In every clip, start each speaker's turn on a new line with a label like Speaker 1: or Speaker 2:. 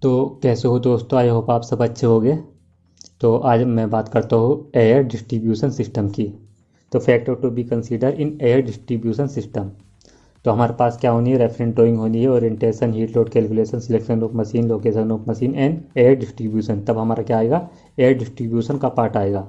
Speaker 1: तो कैसे हो दोस्तों, आई होप आप सब अच्छे होंगे। तो आज मैं बात करता हूँ एयर डिस्ट्रीब्यूशन सिस्टम की। तो factor to be consider in air distribution system. तो हमारे पास क्या होनी है, रेफरेंस ड्राइंग होनी है, orientation, heat load calculation, selection of machine, location of machine and air distribution. तब हमारा क्या आएगा, एयर डिस्ट्रीब्यूशन का पार्ट आएगा।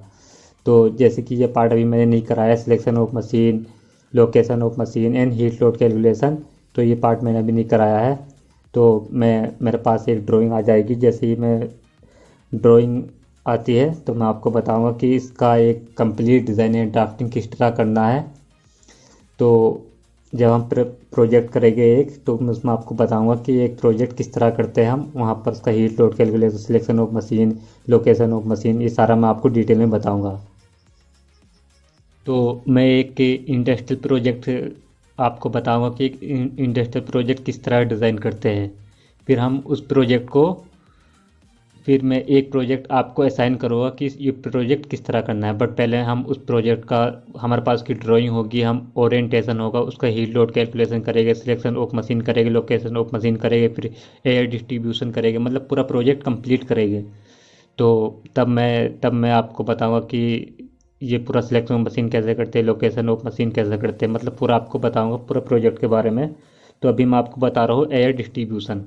Speaker 1: तो जैसे कि ये पार्ट अभी मैंने नहीं कराया, selection of machine, location of machine and heat load calculation, तो ये पार्ट मैंने अभी नहीं कराया है। तो मेरे पास एक ड्राइंग आ जाएगी, जैसे ही मैं ड्राइंग आती है तो मैं आपको बताऊंगा कि इसका एक कंप्लीट डिज़ाइन एंड ड्राफ्टिंग किस तरह करना है। तो जब हम प्रोजेक्ट करेंगे एक, तो मैं उसमें आपको बताऊंगा कि एक प्रोजेक्ट किस तरह करते हैं हम, वहाँ पर उसका heat load calculation, selection of machine, location of machine, ये सारा मैं आपको डिटेल में बताऊंगा। तो मैं एक इंडस्ट्रियल प्रोजेक्ट आपको बताऊंगा कि एक इंडस्ट्रियल प्रोजेक्ट किस तरह डिज़ाइन करते हैं। फिर हम उस प्रोजेक्ट को, फिर मैं एक प्रोजेक्ट आपको असाइन करूँगा कि ये प्रोजेक्ट किस तरह करना है। बट पहले हम उस प्रोजेक्ट का, हमारे पास की ड्राइंग होगी, हम ओरिएंटेशन होगा, उसका हीट लोड कैलकुलेशन करेंगे, सिलेक्शन ऑफ मशीन करेंगे, लोकेशन ऑफ मशीन करेंगे, फिर एयर डिस्ट्रीब्यूशन करेंगे, मतलब पूरा प्रोजेक्ट कंप्लीट करेंगे। तो तब मैं आपको बताऊंगा कि ये पूरा सिलेक्शन ऑफ मशीन कैसे करते हैं, लोकेशन ऑफ मशीन कैसे करते हैं, मतलब पूरा आपको बताऊंगा पूरा प्रोजेक्ट के बारे में। तो अभी मैं आपको बता रहा हूँ एयर डिस्ट्रीब्यूशन,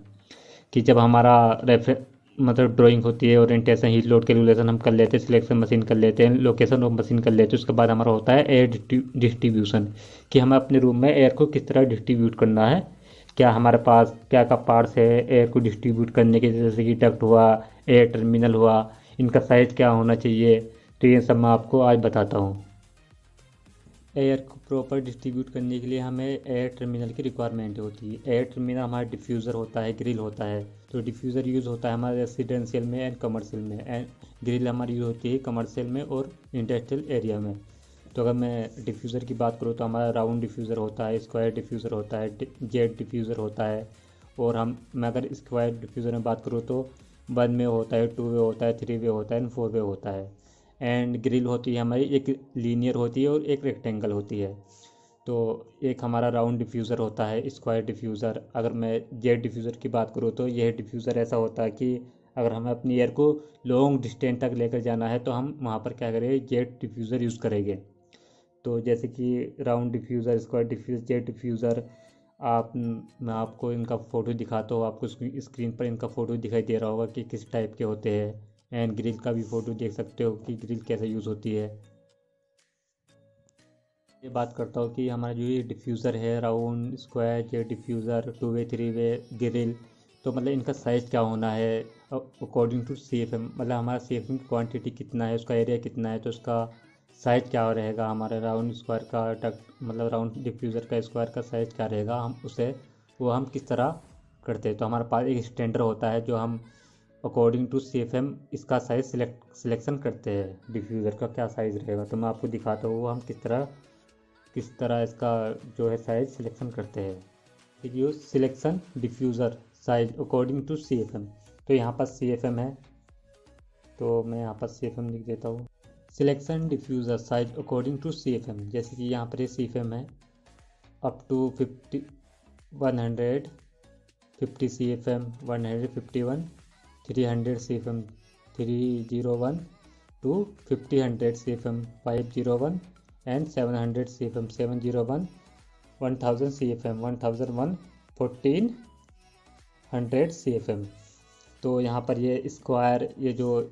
Speaker 1: कि जब हमारा रेफर मतलब ड्राइंग होती है, ओरिएंटेशन, हीट लोड कैलकुलेशन हम कर लेते हैं, सिलेक्शन मशीन कर लेते हैं, लोकेशन ऑफ मशीन कर लेते हैं, उसके बाद हमारा होता है एयर डिस्ट्रीब्यूशन, कि हमें अपने रूम में एयर को किस तरह डिस्ट्रीब्यूट करना है, क्या हमारे पास क्या क्या पार्ट्स है एयर को डिस्ट्रीब्यूट करने के, जैसे कि डक्ट हुआ, एयर टर्मिनल हुआ, इनका साइज क्या होना चाहिए। तो ये सब मैं आपको आज बताता हूँ। एयर को प्रॉपर डिस्ट्रीब्यूट करने के लिए हमें एयर टर्मिनल की रिक्वायरमेंट होती है। एयर टर्मिनल हमारा डिफ्यूज़र होता है, ग्रिल होता है। तो डिफ्यूज़र यूज़ होता है हमारे रेसिडेंशियल में एंड कमर्शियल में, एंड ग्रिल हमारी यूज़ होती है कमर्शियल में और इंडस्ट्रियल एरिया में। तो अगर मैं डिफ्यूज़र की बात करूँ तो हमारा राउंड डिफ्यूज़र होता है, स्क्वायर डिफ्यूज़र होता है, जेट डिफ्यूज़र होता है। और मैं अगर स्क्वायर डिफ्यूज़र में बात करूँ तो 1 वे होता है, 2 वे होता है, 3 वे होता है एंड 4 वे होता है। एंड ग्रिल होती है हमारी, एक लीनियर होती है और एक रेक्टेंगल होती है। तो एक हमारा राउंड डिफ्यूज़र होता है, स्क्वायर डिफ्यूज़र। अगर मैं जेट डिफ्यूज़र की बात करूँ तो यह डिफ्यूज़र ऐसा होता है कि अगर हमें अपनी एयर को लॉन्ग डिस्टेंस तक लेकर जाना है तो हम वहाँ पर क्या करेंगे, जेट डिफ्यूज़र यूज़ करेंगे। तो जैसे कि round diffuser, square diffuser, jet diffuser, मैं आपको इनका फ़ोटो दिखाता हूँ। आपको स्क्रीन पर इनका फ़ोटो दिखाई दे रहा होगा कि किस टाइप के होते हैं। एंड ग्रिल का भी फ़ोटो देख सकते हो कि ग्रिल कैसे यूज़ होती है। ये बात करता हूँ कि हमारा जो ये डिफ्यूज़र है, round, square, jet diffuser, 2 way, 3 way, grille, तो मतलब इनका साइज़ क्या होना है according to C F M, मतलब हमारा सी एफ एम की क्वान्टिटी कितना है, उसका एरिया कितना है, तो उसका साइज़ क्या रहेगा। हमारे राउंड स्क्वायर का डक्ट, मतलब राउंड डिफ्यूज़र का स्क्वायर का साइज़ क्या रहेगा, हम किस तरह करते हैं। तो हमारे पास एक स्टैंडर्ड होता है जो हम according to C F M इसका साइज़ सिलेक्शन करते हैं, डिफ्यूज़र का क्या साइज़ रहेगा। तो मैं आपको दिखाता हूँ वो हम किस तरह इसका जो है साइज सिलेक्शन करते हैं। ठीक है, selection diffuser size according to C F M. तो यहाँ पर सी एफ एम है, तो मैं यहाँ पर सी एफ एम लिख देता हूँ। Selection diffuser size according to C F M, जैसे कि यहाँ पर ये सी एफ एम है, up to 150 C F M, 151, 300 C F M, 301 to 50 C F M, 501 and 700 C F M, 701, 1000 C F M, 1001, 1400 C F M. तो यहाँ पर ये स्क्वायर, ये जो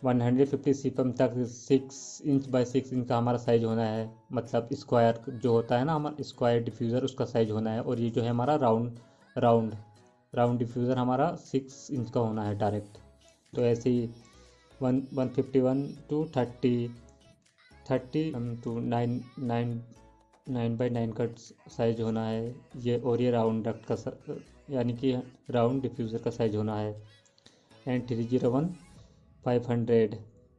Speaker 1: 150 सी एफ एम तक 6 इंच बाई 6 इंच का हमारा साइज होना है, मतलब स्क्वायर जो होता है ना हमारा स्क्वायर डिफ्यूज़र, उसका साइज होना है। और ये जो है हमारा राउंड राउंड डिफ्यूज़र हमारा 6 इंच का होना है डायरेक्ट। तो ऐसे ही 151 टू 30, 30 टू 9 बाई 9 का साइज होना है ये। और ये राउंड डक्ट का यानी कि राउंड डिफ्यूज़र का साइज होना है। एंड 301, 500,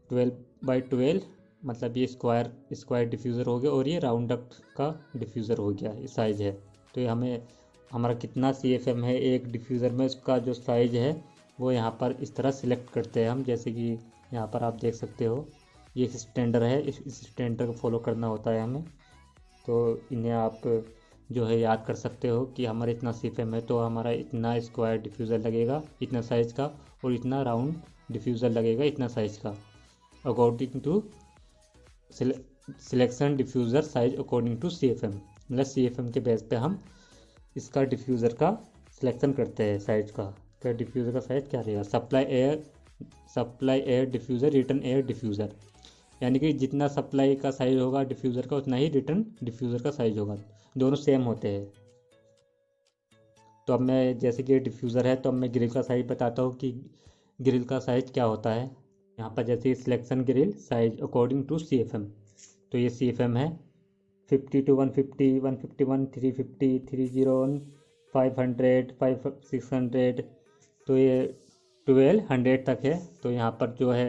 Speaker 1: 12 बाई 12, मतलब ये स्क्वायर डिफ्यूज़र हो गया और ये राउंड डक्ट का डिफ्यूज़र हो गया, ये साइज़ है। तो ये हमारा कितना सी एफ एम है एक डिफ्यूज़र में, उसका जो साइज़ है वो यहाँ पर इस तरह सिलेक्ट करते हैं हम। जैसे कि यहाँ पर आप देख सकते हो, ये एक स्टैंडर्ड है, इस स्टैंडर्ड को फॉलो करना होता है हमें। तो इन्हें आप जो है याद कर सकते हो कि हमारा इतना सीफएम है तो हमारा इतना स्क्वायर डिफ्यूज़र लगेगा इतना साइज़ का, और इतना राउंड डिफ्यूज़र लगेगा इतना साइज़ का, according to selection diffuser size according to CFM. मतलब सीएफएम के बेस पे हम इसका डिफ्यूज़र का सिलेक्शन करते हैं साइज का। तो डिफ्यूज़र का साइज क्या रहेगा, supply air diffuser, return air diffuser, यानी कि जितना सप्लाई का साइज होगा डिफ्यूज़र का उतना ही रिटर्न डिफ्यूज़र का साइज होगा, दोनों सेम होते हैं। तो अब मैं जैसे कि डिफ्यूज़र है तो अब मैं ग्रिल का साइज बताता हूँ कि ग्रिल का साइज क्या होता है। यहाँ पर जैसे selection grille size according to CFM, तो ये सीएफएम है 50 to 150, 151, 350, 301, 500, 600, तो ये 1200 तक है। तो यहाँ पर जो है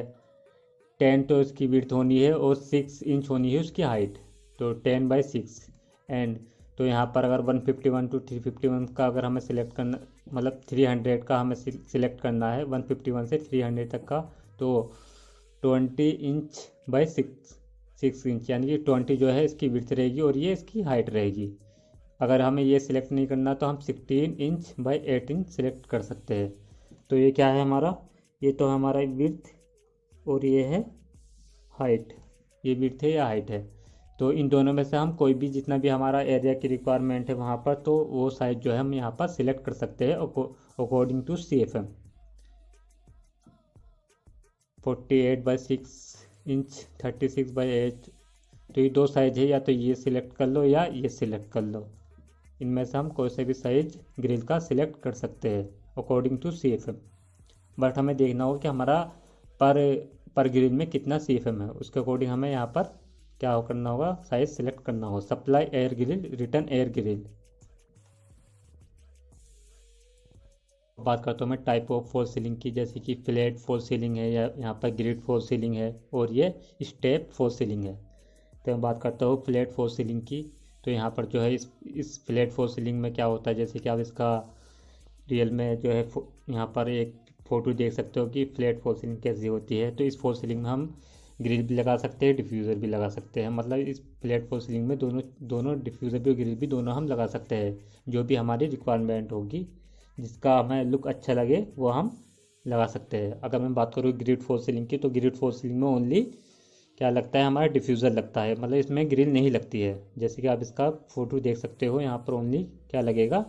Speaker 1: 10 तो इसकी विड्थ होनी है और 6 इंच होनी है उसकी हाइट, तो 10/6। एंड तो यहाँ पर अगर 151 to 351 का अगर हमें सिलेक्ट करना, मतलब 300 का हमें सिलेक्ट करना है 151 से 300 तक का, तो 20 इंच बाई 6 इंच, यानी कि 20 जो है इसकी विड्थ रहेगी और ये इसकी हाइट रहेगी। अगर हमें ये सिलेक्ट नहीं करना तो हम 16 इंच बाई 8 इंच सिलेक्ट कर सकते हैं। तो ये क्या है हमारा, ये तो हमारा विड्थ और ये है हाइट, ये विड्थ है या हाइट है। तो इन दोनों में से हम कोई भी जितना भी हमारा एरिया की रिक्वायरमेंट है वहाँ पर, तो वो साइज जो है हम यहाँ पर सिलेक्ट कर सकते हैं अकॉर्डिंग टू सीएफएम। 48/6 इंच, 36/8, तो ये दो साइज है, या तो ये सिलेक्ट कर लो या ये सिलेक्ट कर लो। इनमें से हम कोई से भी साइज ग्रिल का सिलेक्ट कर सकते हैं अकॉर्डिंग टू सीएफएम। बट हमें देखना होगा कि हमारा पर ग्रिल में कितना सीएफएम है, उसके अकॉर्डिंग हमें यहाँ पर क्या करना होगा, साइज सिलेक्ट करना होगा। Supply air grill, return air grill. बात करता हूँ मैं टाइप ऑफ फॉल सीलिंग की, जैसे कि फ्लैट फॉल सीलिंग है, या यहाँ पर ग्रिड फॉल सीलिंग है, और ये स्टेप फॉल सीलिंग है। तो मैं बात करता हूँ फ्लैट फॉल सीलिंग की। तो यहाँ पर जो है इस फ्लैट फॉल सीलिंग में क्या होता है, जैसे कि आप इसका रियल में जो है यहाँ पर एक फ़ोटो देख सकते हो कि फ्लैट फॉल सीलिंग कैसी होती है। तो इस फॉल सीलिंग में हम ग्रिल भी लगा सकते हैं, डिफ्यूज़र भी लगा सकते हैं। मतलब इस फ्लैट फॉल सीलिंग में दोनों डिफ्यूज़र भी और ग्रिल भी दोनों हम लगा सकते हैं, जो भी हमारी रिक्वायरमेंट होगी, जिसका हमें लुक अच्छा लगे वो हम लगा सकते हैं। अगर मैं बात करूँ ग्रिड फॉल सीलिंग की, तो ग्रिड फॉल सीलिंग में ओनली क्या लगता है, हमारा डिफ्यूज़र लगता है, मतलब इसमें ग्रिल नहीं लगती है। जैसे कि आप इसका फ़ोटो देख सकते हो, यहाँ पर ओनली क्या लगेगा,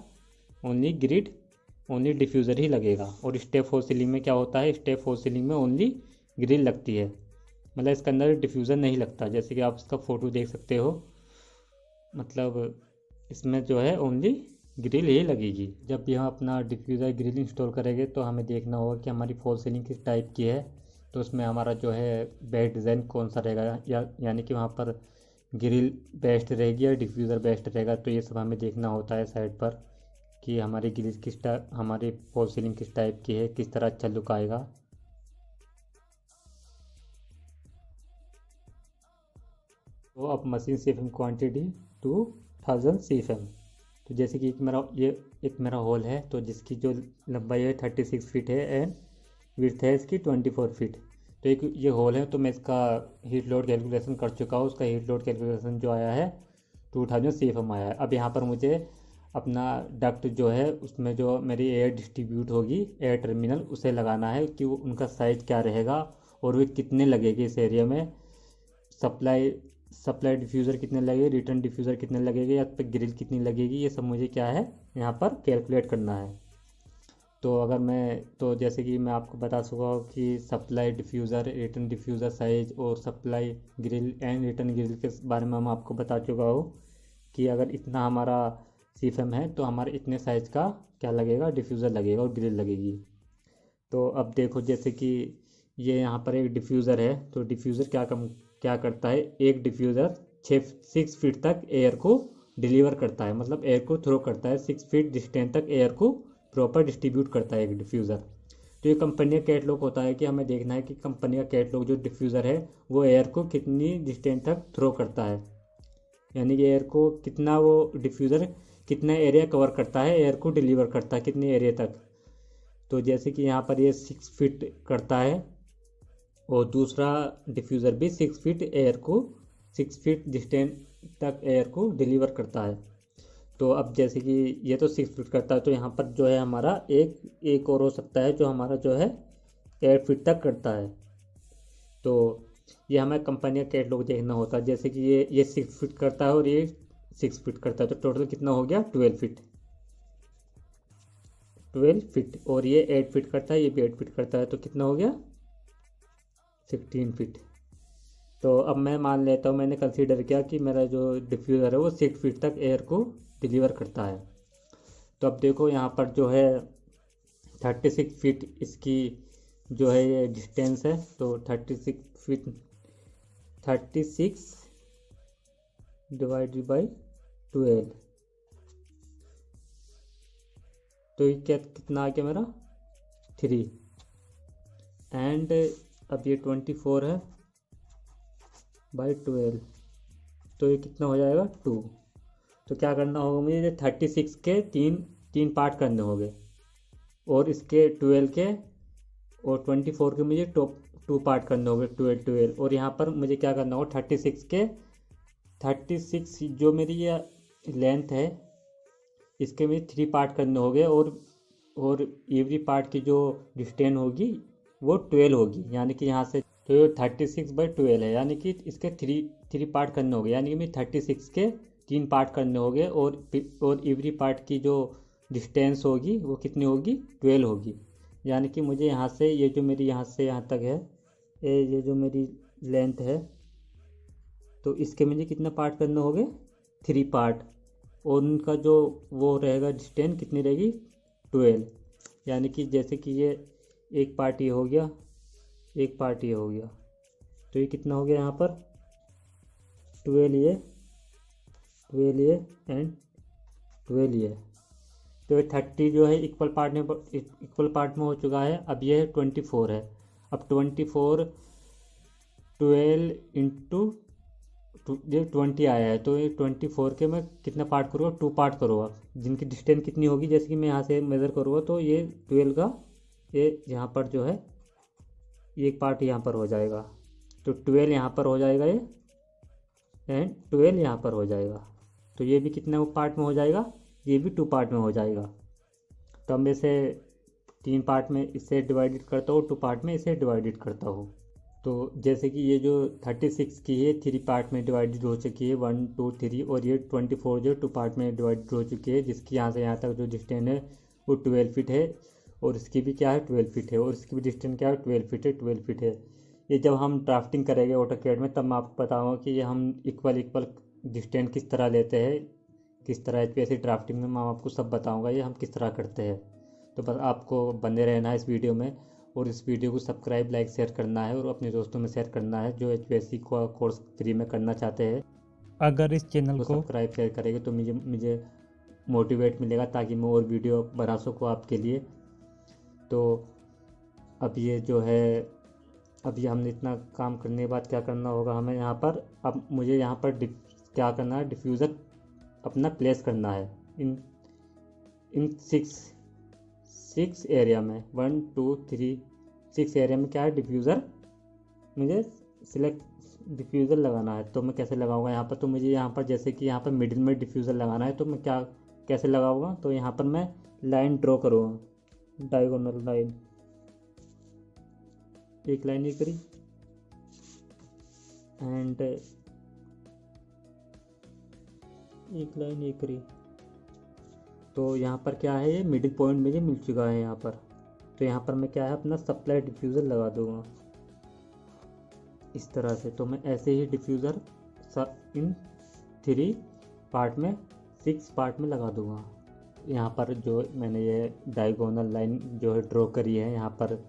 Speaker 1: ओनली ग्रिड, ओनली डिफ्यूज़र ही लगेगा। और स्टेप फॉल सीलिंग में क्या होता है, स्टेप फॉल सीलिंग में ओनली ग्रिल लगती है, मतलब इसके अंदर डिफ्यूज़र नहीं लगता। जैसे कि आप इसका फ़ोटो देख सकते हो, मतलब इसमें जो है ओनली ग्रिल ही लगेगी। जब भी हम अपना डिफ्यूज़र ग्रिल इंस्टॉल करेंगे तो हमें देखना होगा कि हमारी फॉल सीलिंग किस टाइप की है, तो उसमें हमारा जो है बेस्ट डिज़ाइन कौन सा रहेगा, यानी कि वहाँ पर ग्रिल बेस्ट रहेगी या डिफ्यूज़र बेस्ट रहेगा। तो ये सब हमें देखना होता है साइड पर कि हमारी ग्रिल किस टाइप, हमारी फॉल सीलिंग किस टाइप की है, किस तरह अच्छा लुक आएगा। तो अब मशीन सीएफएम क्वांटिटी 2000 सीएफएम। तो जैसे कि एक मेरा हॉल है, तो जिसकी जो लंबाई है 36 फीट है एंड विड्थ है इसकी 24 फीट। तो एक ये हॉल है, तो मैं इसका हीट लोड कैलकुलेशन कर चुका हूँ। उसका हीट लोड कैलकुलेशन जो आया है 2000 सीएफएम आया है। अब यहाँ पर मुझे अपना डक्ट जो है उसमें जो मेरी एयर डिस्ट्रीब्यूट होगी, एयर टर्मिनल, उसे लगाना है कि वो उनका साइज क्या रहेगा और वे कितने लगेगी इस एरिया में। सप्लाई डिफ्यूज़र कितने लगेगी, रिटर्न डिफ्यूज़र कितने लगेंगे, या फिर ग्रिल कितनी लगेगी, ये सब मुझे क्या है यहाँ पर कैलकुलेट करना है। तो जैसे कि मैं आपको बता चुका हूँ कि supply diffuser, return diffuser size और supply grill and return grill के बारे में मैं आपको बता चुका हूँ कि अगर इतना हमारा सीएफएम है तो हमारे इतने साइज का क्या लगेगा, डिफ्यूज़र लगेगा और ग्रिल लगेगी। तो अब देखो, जैसे कि ये यहाँ पर एक डिफ्यूज़र है, तो डिफ्यूज़र क्या करता है, एक डिफ्यूज़र 6 फीट तक एयर को डिलीवर करता है, मतलब एयर को थ्रो करता है, 6 फीट डिस्टेंस तक एयर को प्रॉपर डिस्ट्रीब्यूट करता है एक डिफ्यूज़र। तो ये कंपनी का कैटलॉग होता है कि हमें देखना है कि कंपनी का कैटलॉग जो डिफ्यूज़र है वो एयर को कितनी डिस्टेंस तक थ्रो करता है, यानी कि एयर को कितना, वो डिफ्यूज़र कितना एरिया कवर करता है, एयर को डिलीवर करता है कितने एरिया तक। तो जैसे कि यहाँ पर ये 6 फीट करता है और दूसरा डिफ्यूज़र भी 6 फीट डिस्टेंस तक एयर को डिलीवर करता है। तो अब जैसे कि ये तो 6 फीट करता है, तो यहाँ पर जो है हमारा एक और हो सकता है जो हमारा जो है 8 फीट तक करता है। तो ये हमें कंपनी का कैटलॉग देखना होता है। जैसे कि ये 6 फीट करता है और ये 6 फीट करता है, तो टोटल कितना हो गया 12 फीट। और ये 8 फीट करता है, ये भी 8 फीट करता है, तो कितना हो गया 16 फीट। तो अब मैं मान लेता हूँ, मैंने कंसीडर किया कि मेरा जो डिफ्यूज़र है वो 6 फीट तक एयर को डिलीवर करता है। तो अब देखो यहाँ पर जो है 36 फीट इसकी जो है ये डिस्टेंस है। तो 36 डिवाइडेड बाई 12, तो ये कितना आ गया मेरा 3। एंड अब ये 24 है बाई 12, तो ये कितना हो जाएगा 2। तो क्या करना होगा मुझे 36 के तीन पार्ट करने होंगे, और इसके 12 के और 24 के मुझे टू पार्ट करने होंगे, 12 और यहाँ पर मुझे क्या करना होगा 36 जो मेरी ये लेंथ है इसके मुझे 3 पार्ट करने होंगे, और एवरी पार्ट की जो डिस्टेंस होगी वो 12 होगी, यानी कि यहाँ से तो 36/12 है, यानी कि इसके थ्री पार्ट करने होंगे, यानी कि मैं 36 के 3 पार्ट करने होंगे, और एवरी पार्ट की जो डिस्टेंस होगी वो कितनी होगी 12 होगी। यानी कि मुझे यहाँ से ये जो मेरी यहाँ से यहाँ तक है, ये जो मेरी लेंथ है, तो इसके मुझे कितना पार्ट करने होंगे 3 पार्ट, और उनका जो वो रहेगा डिस्टेंस कितनी रहेगी 12। यानी कि जैसे कि ये एक पार्ट ये हो गया, एक पार्ट ये हो गया, तो ये कितना हो गया यहाँ पर 12 ये एंड 12 ये। तो ये 30 जो है इक्वल पार्ट में हो चुका है। अब ये 24 है। अब 24 12 इंटू ये 20 आया है, तो ये 24 के मैं कितना पार्ट करूँगा 2 पार्ट करूँगा, जिनकी डिस्टेंस कितनी होगी, जैसे कि मैं यहाँ से मेज़र करूँगा तो ये 12 का ये यहाँ पर जो है एक पार्ट यहाँ पर हो जाएगा, तो 12 यहाँ पर हो जाएगा ये, एंड 12 यहाँ पर हो जाएगा, तो ये भी कितना पार्ट में हो जाएगा, ये भी 2 पार्ट में हो जाएगा। तो अब मैं इसे 3 पार्ट में इसे डिवाइडेड करता हूँ, 2 पार्ट में इसे डिवाइडेड करता हूँ। तो जैसे कि ये जो 36 की है 3 पार्ट में डिवाइडेड हो चुकी है 1 2 3, और ये 24 जो 2 पार्ट में डिवाइडेड हो चुकी है, जिसकी यहाँ से यहाँ तक जो डिस्टेंस है वो 12 फीट है, और इसकी भी क्या है 12 फीट है, और इसकी भी डिस्टेंस क्या है 12 फीट है। ये जब हम ड्राफ्टिंग करेंगे ऑटोकैड में तब मैं आपको बताऊँगा कि ये हम इक्वल डिस्टेंस किस तरह लेते हैं, किस तरह एचपीएससी ड्राफ्टिंग में मैं आपको सब बताऊँगा ये हम किस तरह करते हैं। तो बस आपको बने रहना है इस वीडियो में, और इस वीडियो को सब्सक्राइब लाइक शेयर करना है, और अपने दोस्तों में शेयर करना है जो एचपीएससी का कोर्स फ्री में करना चाहते हैं।
Speaker 2: अगर इस चैनल को
Speaker 1: सब्सक्राइब शेयर करेंगे तो मुझे मोटिवेट मिलेगा, ताकि मैं और वीडियो बना सकूँ आपके लिए। तो अब ये जो है, अब ये हमने इतना काम करने के बाद क्या करना होगा हमें यहाँ पर, अब मुझे यहाँ पर क्या करना है, डिफ्यूज़र अपना प्लेस करना है इन 6 एरिया में, 1 2 3 6 एरिया में क्या है डिफ्यूज़र मुझे डिफ्यूज़र लगाना है। तो मैं कैसे लगाऊंगा यहाँ पर, तो मुझे यहाँ पर जैसे कि यहाँ पर मिडिल में डिफ्यूज़र लगाना है, तो मैं कैसे लगाऊंगा, तो यहाँ पर मैं लाइन ड्रॉ करूँगा, डायगोनल लाइन, एक लाइन ये करी, एंड एक लाइन ये करी। तो यहाँ पर क्या है, ये मिडिल पॉइंट मुझे मिल चुका है यहाँ पर। तो यहाँ पर मैं क्या है अपना सप्लाई डिफ्यूज़र लगा दूँगा इस तरह से। तो मैं ऐसे ही डिफ्यूज़र इन 3 पार्ट में 6 पार्ट में लगा दूँगा। यहाँ पर जो मैंने ये डायगोनल लाइन जो है ड्रॉ करी है, यहाँ पर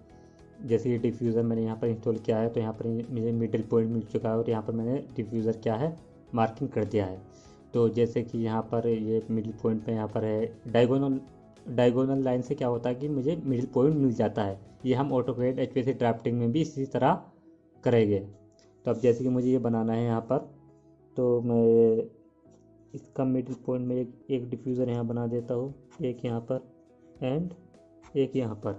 Speaker 1: जैसे ये डिफ्यूज़र मैंने यहाँ पर इंस्टॉल किया है, तो यहाँ पर मुझे मिडिल पॉइंट मिल चुका है, और यहाँ पर मैंने डिफ्यूज़र क्या है मार्किंग कर दिया है। तो जैसे कि यहाँ पर ये मिडिल पॉइंट पे यहाँ पर है डायगोनल लाइन से क्या होता है कि मुझे मिडिल पॉइंट मिल जाता है। ये हम ऑटोकैड एचपीएससी ड्राफ्टिंग में भी इसी तरह करेंगे। तो अब जैसे कि मुझे ये बनाना है यहाँ पर, तो मैं इसका मिडिल पॉइंट में एक डिफ्यूज़र यहाँ बना देता हूँ, एक यहाँ पर एंड एक यहाँ पर।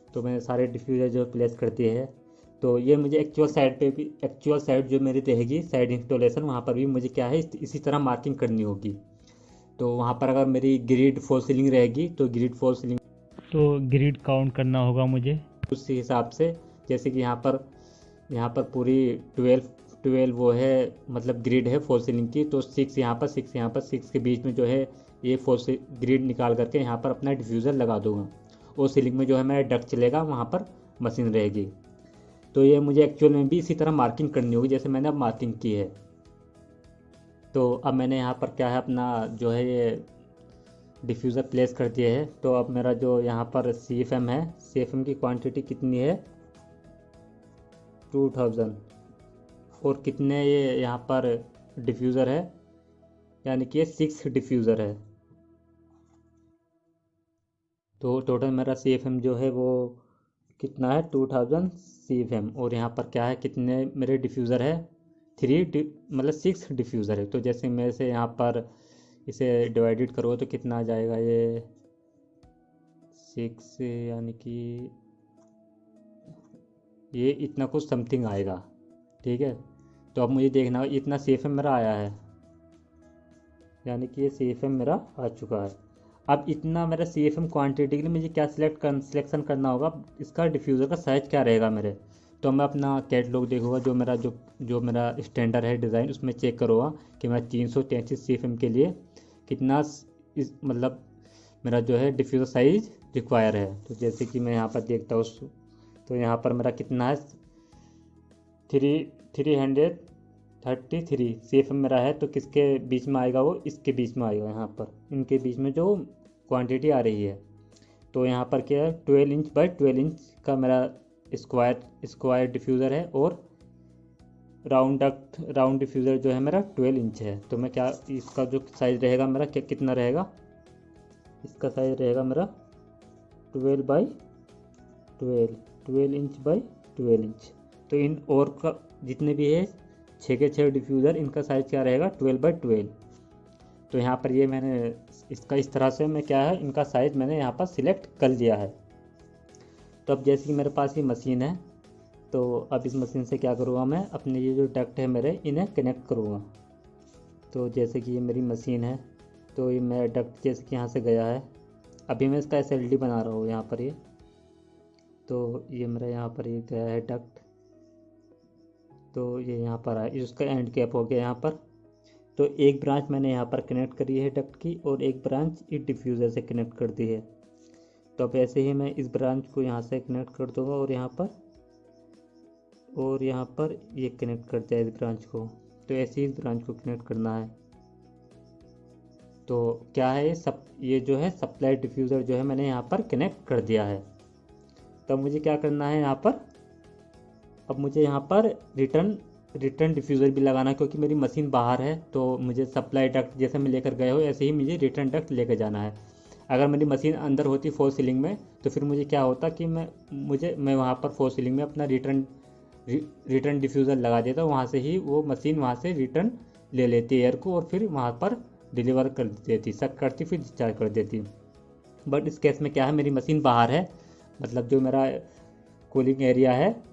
Speaker 1: तो मैंने सारे डिफ्यूज़र जो प्लेस कर दिए हैं। तो ये मुझे एक्चुअल साइड जो मेरी रहेगी साइड इंस्टॉलेशन, वहाँ पर भी मुझे क्या है इसी तरह मार्किंग करनी होगी। तो वहाँ पर अगर मेरी ग्रिड फॉल सीलिंग रहेगी तो ग्रिड फॉल सीलिंग
Speaker 2: तो ग्रिड काउंट करना होगा मुझे।
Speaker 1: उस हिसाब से, जैसे कि यहाँ पर पूरी 12 वो है, मतलब ग्रिड है फॉल सीलिंग की, तो 6 यहाँ पर, 6 यहाँ पर, 6 के बीच में जो है ये ग्रिड निकाल करके यहाँ पर अपना डिफ्यूज़र लगा दूंगा, और सीलिंग में जो है मेरा डक्ट चलेगा, वहाँ पर मशीन रहेगी। तो ये मुझे एक्चुअल में भी इसी तरह मार्किंग करनी होगी जैसे मैंने अब मार्किंग की है। तो अब मैंने यहाँ पर क्या है अपना जो है ये डिफ्यूज़र प्लेस कर दिए है। तो अब मेरा जो यहाँ पर CFM है, CFM की क्वांटिटी कितनी है 2000, और कितने ये यहाँ पर डिफ्यूज़र है, यानी कि ये 6 डिफ्यूज़र है। तो टोटल मेरा CFM जो है वो कितना है 2000 CFM, और यहाँ पर क्या है कितने मेरे डिफ्यूज़र है, मतलब 6 डिफ्यूज़र है। तो जैसे मैं इसे यहाँ पर इसे डिवाइडेड करो तो कितना आ जाएगा ये 6, यानी कि ये इतना कुछ समथिंग आएगा। ठीक है, तो अब मुझे देखना होगा इतना CFM मेरा आया है, यानी कि ये CFM मेरा आ चुका है। अब इतना मेरा CFM क्वांटिटी के लिए मुझे क्या सिलेक्शन करना होगा, इसका डिफ्यूज़र का साइज़ क्या रहेगा मेरे। तो मैं अपना कैटलॉग देखूँगा, जो मेरा स्टैंडर्ड है डिज़ाइन, उसमें चेक करूँगा कि मैं 333 CFM के लिए कितना मतलब मेरा जो है डिफ्यूज़र साइज़ रिक्वायर है। तो जैसे कि मैं यहाँ पर देखता हूँ, तो यहाँ पर मेरा कितना है 333 CFM मेरा है। तो किसके बीच में आएगा, वो इसके बीच में आएगा, यहाँ पर इनके बीच में जो क्वांटिटी आ रही है। तो यहाँ पर क्या है 12 इंच बाई 12 इंच का मेरा स्क्वायर डिफ्यूज़र है, और राउंड डिफ्यूज़र जो है मेरा 12 इंच है। तो मैं क्या इसका जो साइज़ रहेगा मेरा कितना रहेगा, इसका साइज़ रहेगा मेरा 12 बाई 12 इंच बाई 12 इंच। तो इन और का जितने भी है 6 के 6 डिफ्यूज़र, इनका साइज़ क्या रहेगा 12 बाई 12। तो यहाँ पर ये मैंने इसका इस तरह से मैं क्या है इनका साइज़ मैंने यहाँ पर सिलेक्ट कर लिया है। तो अब जैसे कि मेरे पास ये मशीन है, तो अब इस मशीन से क्या करूँगा, मैं अपने ये जो डक्ट है मेरे इन्हें कनेक्ट करूँगा। तो जैसे कि ये मेरी मशीन है, तो ये मेरा डक्ट जैसे कि यहाँ से गया है, अभी मैं इसका SLD बना रहा हूँ यहाँ पर ये। तो ये मेरा यहाँ पर ये गया है डक्ट, तो ये यहाँ पर आया, इसका एंड कैप हो गया यहाँ पर। तो एक ब्रांच मैंने यहाँ पर कनेक्ट करी है डक्ट की, और एक ब्रांच इस डिफ्यूज़र से कनेक्ट कर दी है। तो अब ऐसे ही मैं इस ब्रांच को यहाँ से कनेक्ट कर दूँगा, और यहाँ पर ये कनेक्ट कर दिया इस ब्रांच को। तो ऐसे ही इस ब्रांच को कनेक्ट करना है। तो क्या है ये जो है सप्लाई डिफ्यूज़र जो है मैंने यहाँ पर कनेक्ट कर दिया है। तब मुझे क्या करना है यहाँ पर, अब मुझे यहाँ पर रिटर्न डिफ्यूज़र भी लगाना है, क्योंकि मेरी मशीन बाहर है। तो मुझे सप्लाई डक्ट जैसे मैं लेकर गए हो, ऐसे ही मुझे रिटर्न डक्ट लेकर जाना है। अगर मेरी मशीन अंदर होती फॉल सीलिंग में, तो फिर मुझे क्या होता कि मैं वहाँ पर फॉल सीलिंग में अपना रिटर्न डिफ्यूज़र लगा देता, वहाँ से ही वो मशीन वहाँ से रिटर्न ले लेती एयर को, और फिर वहाँ पर डिलीवर कर देती, सक करती, फिर डिस्चार्ज कर देती। बट इस केस में क्या है, मेरी मशीन बाहर है, मतलब जो मेरा कूलिंग एरिया है,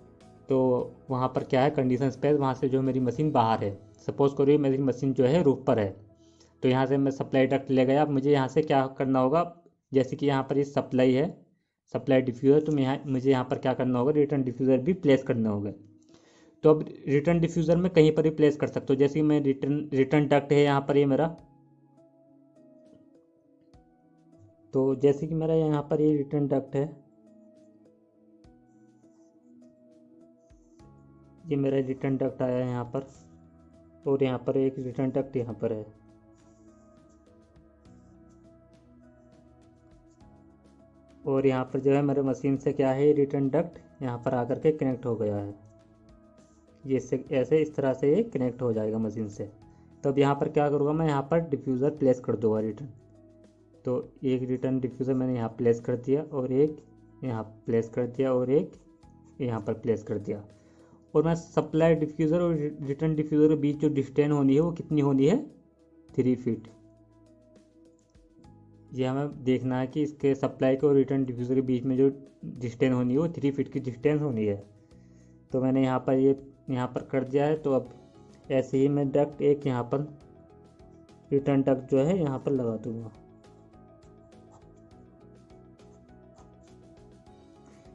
Speaker 1: तो वहाँ पर क्या है कंडीशन स्पेस, वहाँ से जो मेरी मशीन बाहर है। सपोज़ करिए मेरी मशीन जो है रूफ पर है, तो यहाँ से मैं सप्लाई डक्ट ले गया। अब मुझे यहाँ से क्या करना होगा, जैसे कि यहाँ पर ये सप्लाई है, सप्लाई डिफ्यूज़र, तो मुझे यहाँ पर क्या करना होगा, रिटर्न डिफ्यूज़र भी प्लेस करना होगा। तो अब रिटर्न डिफ्यूज़र में कहीं पर भी प्लेस कर सकता हूँ, जैसे कि मैं रिटर्न डक्ट है यहाँ पर ये मेरा, तो जैसे कि मेरा यहाँ पर ये रिटर्न डक्ट है, ये मेरा रिटर्न डक्ट आया है यहाँ पर, और यहाँ पर एक रिटर्न डक्ट यहाँ पर है। और यहाँ पर जो है मेरे मशीन से क्या है, रिटर्न डक्ट यहाँ पर आकर के कनेक्ट हो गया है। ये ऐसे इस तरह से ये कनेक्ट हो जाएगा मशीन से। तो अब यहाँ पर क्या करूँगा, मैं यहाँ पर डिफ्यूज़र प्लेस कर दूँगा रिटर्न। तो एक रिटर्न डिफ्यूज़र मैंने यहाँ प्लेस कर दिया, और एक यहाँ प्लेस कर दिया, और एक यहाँ पर प्लेस कर दिया। और मैं सप्लाई डिफ्यूज़र और रिटर्न डिफ्यूज़र के बीच जो डिस्टेंस होनी है वो कितनी होनी है, 3 फीट। ये हमें देखना है कि इसके सप्लाई के और रिटर्न डिफ्यूज़र के बीच में जो डिस्टेंस होनी है वो 3 फीट की डिस्टेंस होनी है। तो मैंने यहाँ पर कर दिया है। तो अब ऐसे ही मैं डक्ट एक यहाँ पर रिटर्न डक जो है यहाँ पर लगा दूंगा।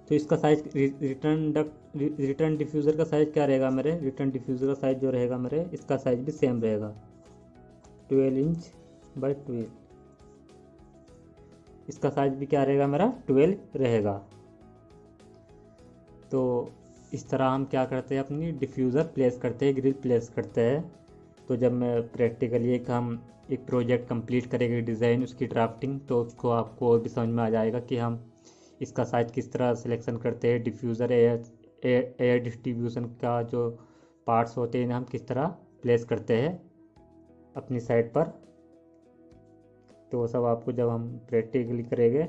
Speaker 1: तो इसका साइज रिटर्न डिफ्यूज़र का साइज़ क्या रहेगा मेरे, रिटर्न डिफ्यूज़र का साइज़ जो रहेगा मेरे, इसका साइज़ भी सेम रहेगा 12 इंच बाई 12। इसका साइज़ भी क्या रहेगा मेरा 12 रहेगा। तो इस तरह हम क्या करते हैं, अपनी डिफ्यूज़र प्लेस करते हैं, ग्रिल प्लेस करते हैं। तो जब मैं प्रैक्टिकली एक प्रोजेक्ट कंप्लीट करेंगे, डिज़ाइन उसकी ड्राफ्टिंग, तो उसको आपको और भी समझ में आ जाएगा कि हम इसका साइज किस तरह सिलेक्शन करते हैं, डिफ्यूज़र एयर डिस्ट्रीब्यूशन का जो पार्ट्स होते हैं इन्हें हम किस तरह प्लेस करते हैं अपनी साइट पर। तो वो सब आपको जब हम प्रैक्टिकली करेंगे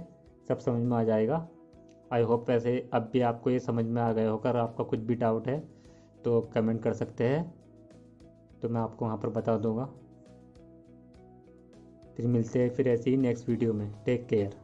Speaker 1: सब समझ में आ जाएगा। आई होप वैसे अब भी आपको ये समझ में आ गया होगा। अगर आपका कुछ भी डाउट है तो कमेंट कर सकते हैं, तो मैं आपको वहाँ पर बता दूँगा। फिर मिलते हैं फिर ऐसे ही नेक्स्ट वीडियो में। Take care.